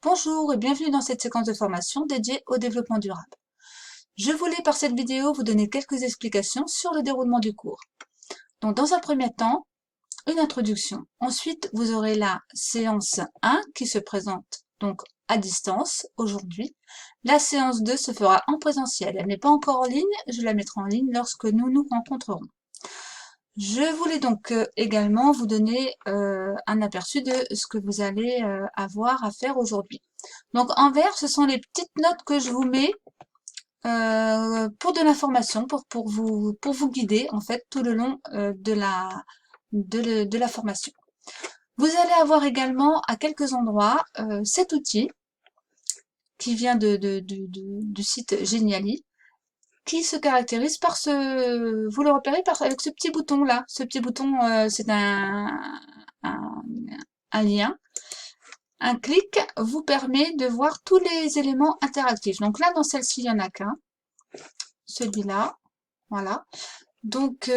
Bonjour et bienvenue dans cette séquence de formation dédiée au développement durable. Je voulais par cette vidéo vous donner quelques explications sur le déroulement du cours. Donc dans un premier temps, une introduction. Ensuite, vous aurez la séance 1 qui se présente donc à distance aujourd'hui. La séance 2 se fera en présentiel. Elle n'est pas encore en ligne, je la mettrai en ligne lorsque nous nous rencontrerons. Je voulais donc également vous donner un aperçu de ce que vous allez avoir à faire aujourd'hui. Donc en vert, ce sont les petites notes que je vous mets pour de l'information, pour vous guider en fait tout le long de la formation. Vous allez avoir également à quelques endroits cet outil qui vient du site Geniali, qui se caractérise par vous le repérez avec ce petit bouton là. Ce petit bouton, c'est un, un lien. Un clic vous permet de voir tous les éléments interactifs. Donc là, dans celle-ci, il n'y en a qu'un. Celui-là, voilà. Donc,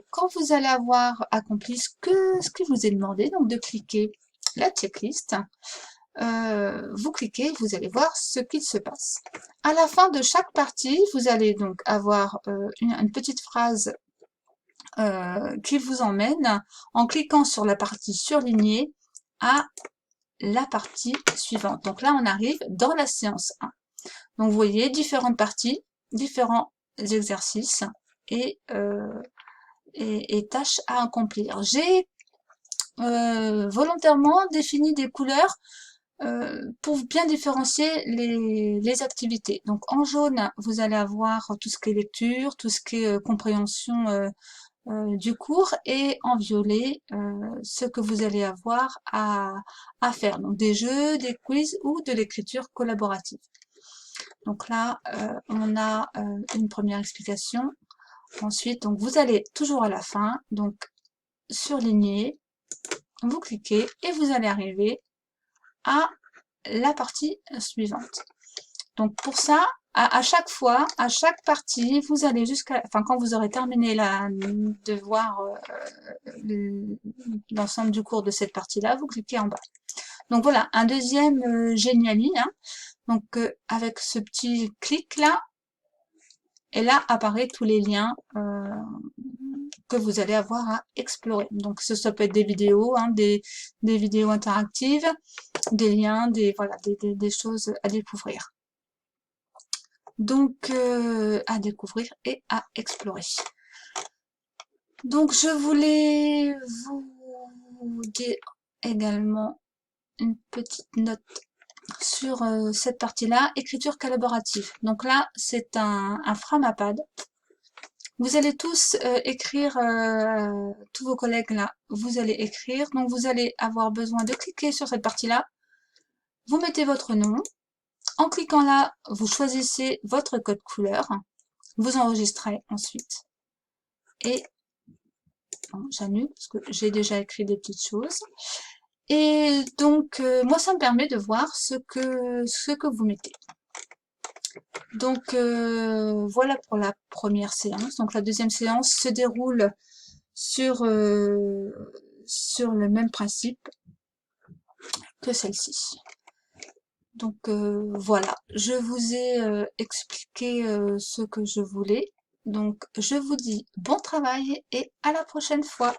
quand vous allez avoir accompli ce qui vous est demandé, donc de cliquer la checklist, vous cliquez, vous allez voir ce qu'il se passe. À la fin de chaque partie, vous allez donc avoir une petite phrase qui vous emmène, en cliquant sur la partie surlignée, à la partie suivante. Donc là, on arrive dans la séance 1. Donc vous voyez, différentes parties, différents exercices et tâches à accomplir. J'ai volontairement défini des couleurs pour bien différencier les activités. Donc en jaune, vous allez avoir tout ce qui est lecture, tout ce qui est compréhension du cours, et en violet, ce que vous allez avoir à faire. Donc des jeux, des quiz ou de l'écriture collaborative. Donc là, on a une première explication. Ensuite, donc vous allez toujours à la fin, donc surligner, vous cliquez et vous allez arriver à la partie suivante. Donc pour ça, à chaque fois, à chaque partie, vous allez jusqu'à, enfin quand vous aurez terminé de voir l'ensemble du cours de cette partie-là, vous cliquez en bas. Donc voilà, un deuxième Geniali, hein. Donc avec ce petit clic là, et là apparaît tous les liens que vous allez avoir à explorer. Donc ça peut être des vidéos, hein, des vidéos interactives, des liens, voilà, des choses à découvrir. Donc à découvrir et à explorer. Donc je voulais vous dire également une petite note sur cette partie-là, écriture collaborative. Donc là, c'est un Framapad. Vous allez tous écrire, tous vos collègues là, vous allez écrire. Donc vous allez avoir besoin de cliquer sur cette partie-là. Vous mettez votre nom. En cliquant là, vous choisissez votre code couleur. Vous enregistrez ensuite. Et bon, j'annule parce que j'ai déjà écrit des petites choses. Et donc, moi, ça me permet de voir ce que vous mettez. Donc, voilà pour la première séance. Donc, la deuxième séance se déroule sur le même principe que celle-ci. Donc, voilà. Je vous ai expliqué ce que je voulais. Donc, je vous dis bon travail et à la prochaine fois.